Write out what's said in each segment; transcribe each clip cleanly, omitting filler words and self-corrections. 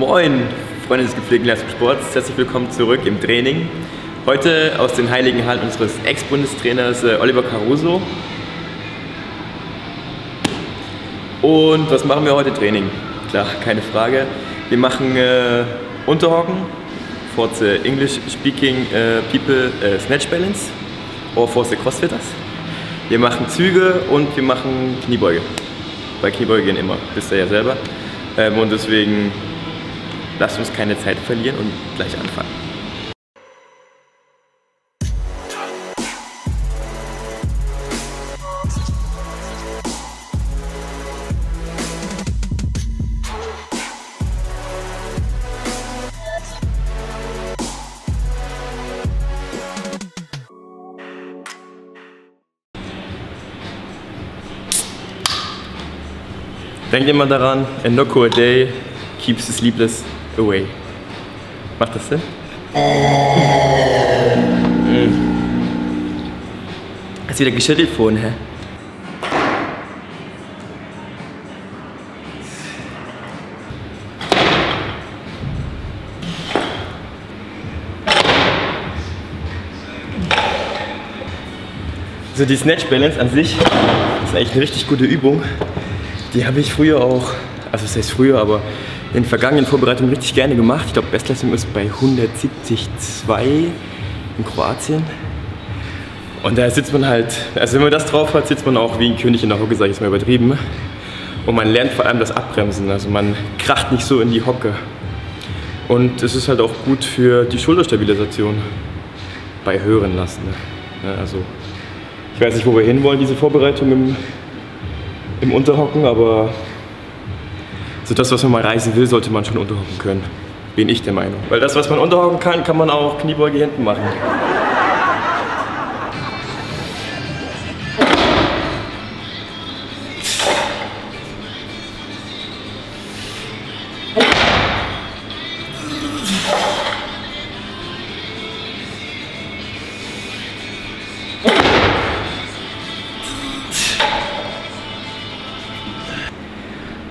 Moin, Freunde des gepflegten Leistungssports, herzlich willkommen zurück im Training. Heute aus den heiligen Hallen unseres Ex-Bundestrainers Oliver Caruso. Und was machen wir heute? Training. Klar, keine Frage. Wir machen Unterhocken, for the English speaking people Snatch Balance or for the Crossfitters. Wir machen Züge und wir machen Kniebeuge. Bei Kniebeuge gehen immer, wisst ihr ja selber. Und deswegen lasst uns keine Zeit verlieren und gleich anfangen. Denkt immer daran, a knocko a day keeps the sleepless away. Macht das Sinn? Hast du wieder geschüttelt vorhin, hä? So, die Snatch Balance an sich ist eigentlich eine richtig gute Übung. Die habe ich früher auch, also das heißt früher, aber in den vergangenen Vorbereitungen richtig gerne gemacht. Ich glaube, Bestleistung ist bei 170,2 in Kroatien. Und da sitzt man halt, also wenn man das drauf hat, sitzt man auch wie ein König in der Hocke, sage ich jetzt mal übertrieben. Und man lernt vor allem das Abbremsen, also man kracht nicht so in die Hocke. Und es ist halt auch gut für die Schulterstabilisation bei höheren Lasten. Ne? Also ich weiß nicht, wo wir hinwollen, diese Vorbereitung im Unterhocken, aber so das, was man mal reisen will, sollte man schon unterhocken können. Bin ich der Meinung. Weil das, was man unterhocken kann, kann man auch Kniebeuge hinten machen.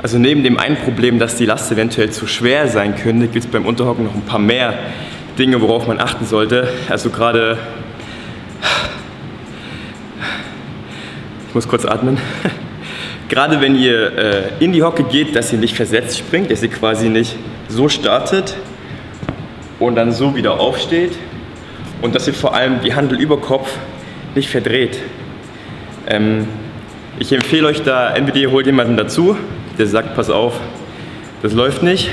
Also neben dem einen Problem, dass die Last eventuell zu schwer sein könnte, gibt es beim Unterhocken noch ein paar mehr Dinge, worauf man achten sollte. Also gerade, ich muss kurz atmen, gerade wenn ihr in die Hocke geht, dass ihr nicht versetzt springt, dass ihr quasi nicht so startet und dann so wieder aufsteht und dass ihr vor allem die Handel über Kopf nicht verdreht. Ich empfehle euch da, entweder ihr holt jemanden dazu, der sagt, pass auf, das läuft nicht.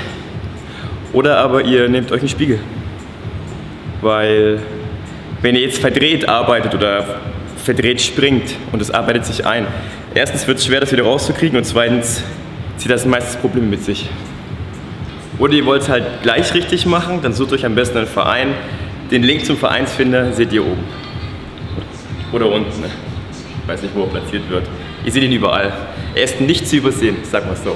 Oder aber ihr nehmt euch einen Spiegel. Weil wenn ihr jetzt verdreht arbeitet oder verdreht springt und es arbeitet sich ein, erstens wird es schwer, das wieder rauszukriegen und zweitens zieht das meistens Probleme mit sich. Oder ihr wollt es halt gleich richtig machen, dann sucht euch am besten einen Verein. Den Link zum Vereinsfinder seht ihr oben. Oder unten. Ich weiß nicht, wo er platziert wird. Ihr seht ihn überall. Er ist nicht zu übersehen, sagen wir es so.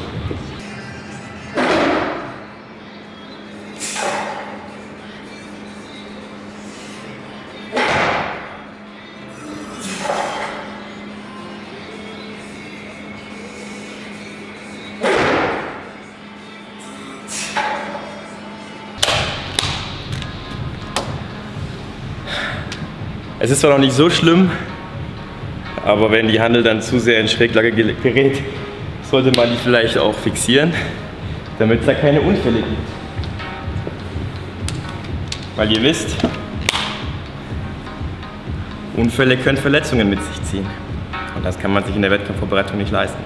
Es ist zwar noch nicht so schlimm, aber wenn die Handel dann zu sehr in Schräglage gerät, sollte man die vielleicht auch fixieren, damit es da keine Unfälle gibt. Weil ihr wisst, Unfälle können Verletzungen mit sich ziehen. Und das kann man sich in der Wettkampfvorbereitung nicht leisten.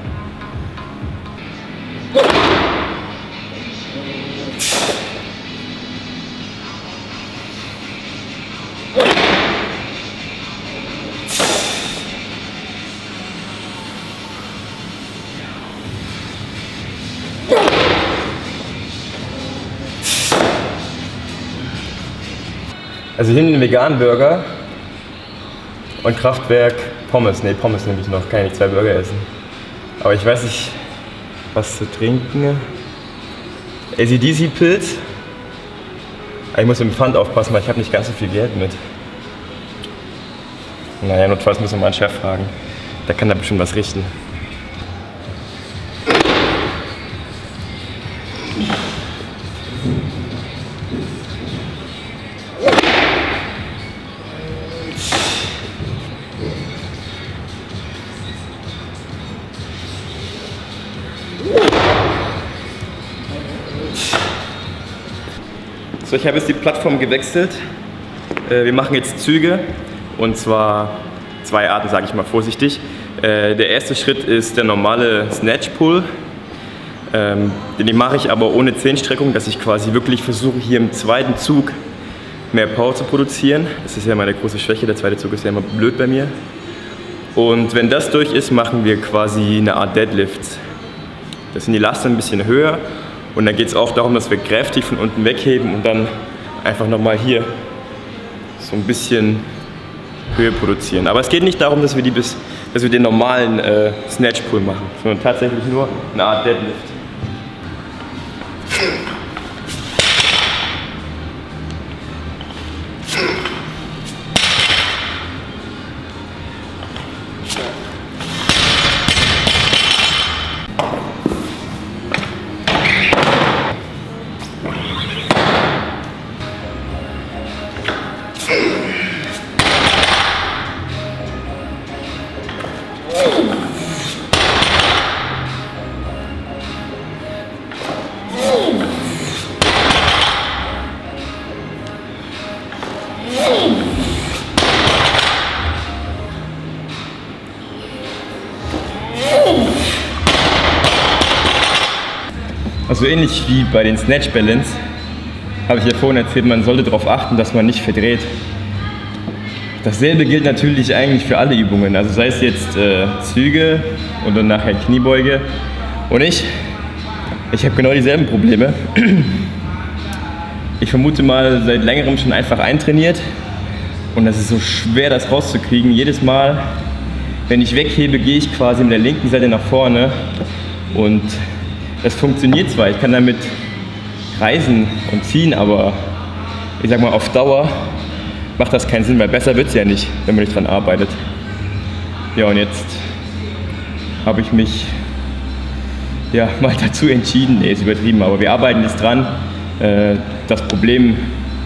Also ich nehme den veganen Burger und Kraftwerk Pommes. Ne, Pommes nehme ich noch, kann ich nicht 2 Burger essen. Aber ich weiß nicht, was zu trinken. ACDC-Pilz. Ich muss im Pfand aufpassen, weil ich habe nicht ganz so viel Geld mit. Naja, notfalls müssen wir meinen Chef fragen. Der kann da bestimmt was richten. So, ich habe jetzt die Plattform gewechselt. Wir machen jetzt Züge und zwar 2 Arten, sage ich mal vorsichtig. Der erste Schritt ist der normale Snatch Pull. Den mache ich aber ohne Zehenstreckung, dass ich quasi wirklich versuche, hier im zweiten Zug mehr Power zu produzieren. Das ist ja meine große Schwäche, der zweite Zug ist ja immer blöd bei mir. Und wenn das durch ist, machen wir quasi eine Art Deadlifts. Das sind die Lasten ein bisschen höher und dann geht es auch darum, dass wir kräftig von unten wegheben und dann einfach nochmal hier so ein bisschen Höhe produzieren. Aber es geht nicht darum, dass wir den normalen Snatch Pull machen, sondern tatsächlich nur eine Art Deadlift. Also ähnlich wie bei den Snatch Balance habe ich ja vorhin erzählt, man sollte darauf achten, dass man nicht verdreht. Dasselbe gilt natürlich eigentlich für alle Übungen, also sei es jetzt Züge und dann nachher Kniebeuge. Und ich habe genau dieselben Probleme. Ich vermute mal seit längerem schon einfach eintrainiert und das ist so schwer, das rauszukriegen. Jedes Mal, wenn ich weghebe, gehe ich quasi mit der linken Seite nach vorne und das funktioniert zwar, ich kann damit reisen und ziehen, aber ich sag mal auf Dauer macht das keinen Sinn, weil besser wird es ja nicht, wenn man nicht dran arbeitet. Ja, und jetzt habe ich mich mal dazu entschieden, nee, ist übertrieben, aber wir arbeiten jetzt dran, das Problem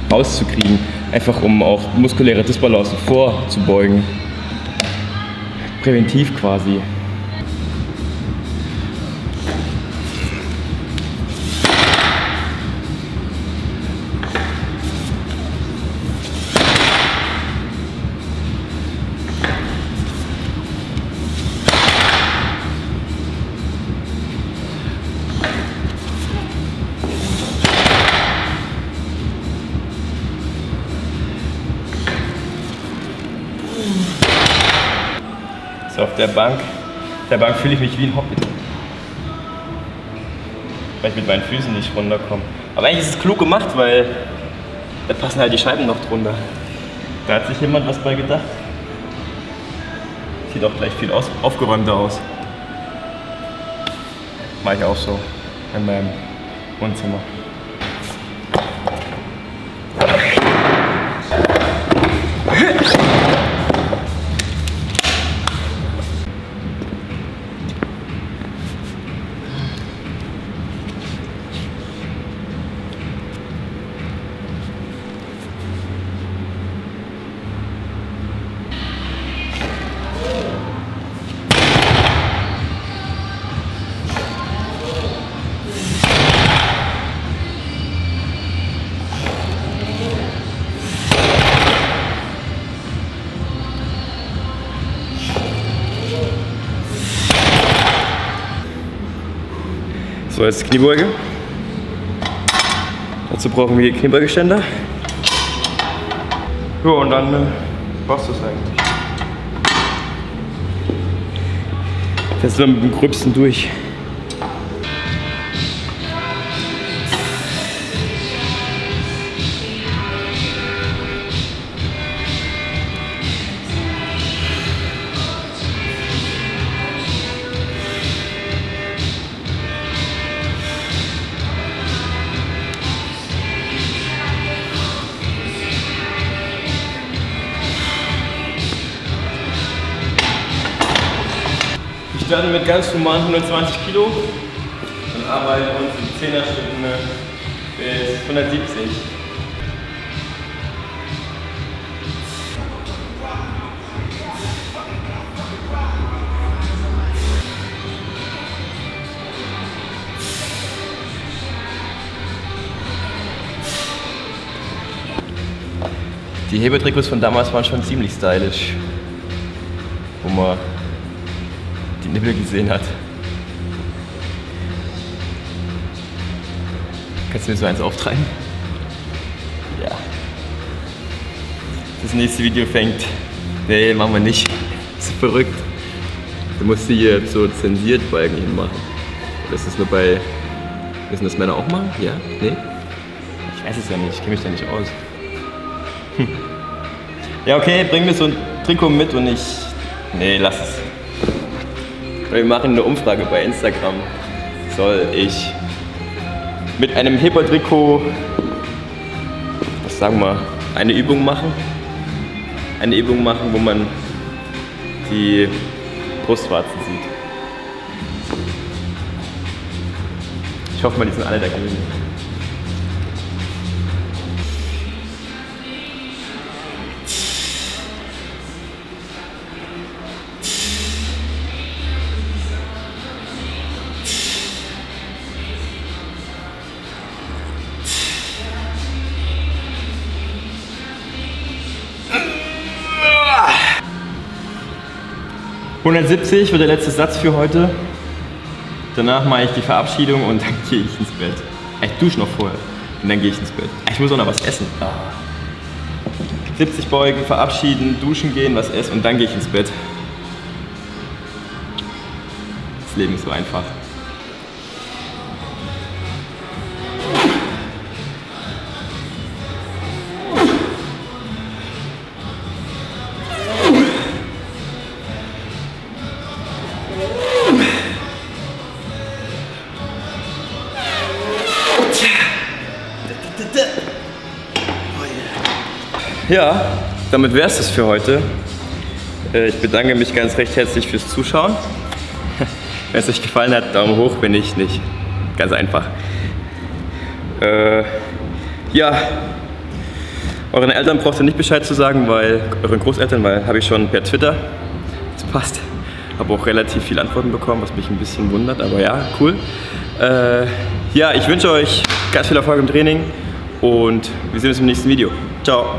rauszukriegen, einfach um auch muskuläre Disbalancen vorzubeugen. Präventiv quasi. Auf der Bank fühle ich mich wie ein Hobbit, weil ich mit meinen Füßen nicht runterkomme. Aber eigentlich ist es klug gemacht, weil da passen halt die Scheiben noch drunter. Da hat sich jemand was bei gedacht. Sieht auch gleich viel aufgeräumter aus. Mache ich auch so in meinem Wohnzimmer. So, jetzt Kniebeuge. Dazu brauchen wir Kniebeugeständer. Ja, und dann war's das eigentlich. Jetzt sind wir mit dem Gröbsten durch. Wir starten mit ganz normalen 120 Kilo und arbeiten uns in 10er Schritten bis 170. Die Hebetrikots von damals waren schon ziemlich stylisch, wo man die Nippel gesehen hat. Kannst du mir so eins auftreiben? Ja. Das nächste Video fängt. Nee, machen wir nicht. Das ist verrückt. Du musst hier so zensiert Balken hinmachen. Das ist nur bei. Müssen das Männer auch machen? Ja? Nee? Ich weiß es ja nicht, ich kenne mich da nicht aus. Ja, okay, bring mir so ein Trikot mit und ich. Nee, lass es. Wir machen eine Umfrage bei Instagram. Soll ich mit einem Hipper-Trikot, was sagen wir, eine Übung machen? Eine Übung machen, wo man die Brustwarzen sieht. Ich hoffe mal, die sind alle dagegen. ...170 wird der letzte Satz für heute. Danach mache ich die Verabschiedung und dann gehe ich ins Bett. Ich dusche noch vorher und dann gehe ich ins Bett. Ich muss auch noch was essen. 70 beugen, verabschieden, duschen gehen, was essen und dann gehe ich ins Bett. Das Leben ist so einfach. Ja, damit wäre es das für heute. Ich bedanke mich ganz recht herzlich fürs Zuschauen. Wenn es euch gefallen hat, Daumen hoch, wenn nicht, nicht. Ganz einfach. Ja, euren Eltern braucht ihr nicht Bescheid zu sagen, weil euren Großeltern, weil habe ich schon per Twitter. Das passt. Habe auch relativ viele Antworten bekommen, was mich ein bisschen wundert, aber ja, cool. Ja, ich wünsche euch ganz viel Erfolg im Training und wir sehen uns im nächsten Video. Ciao.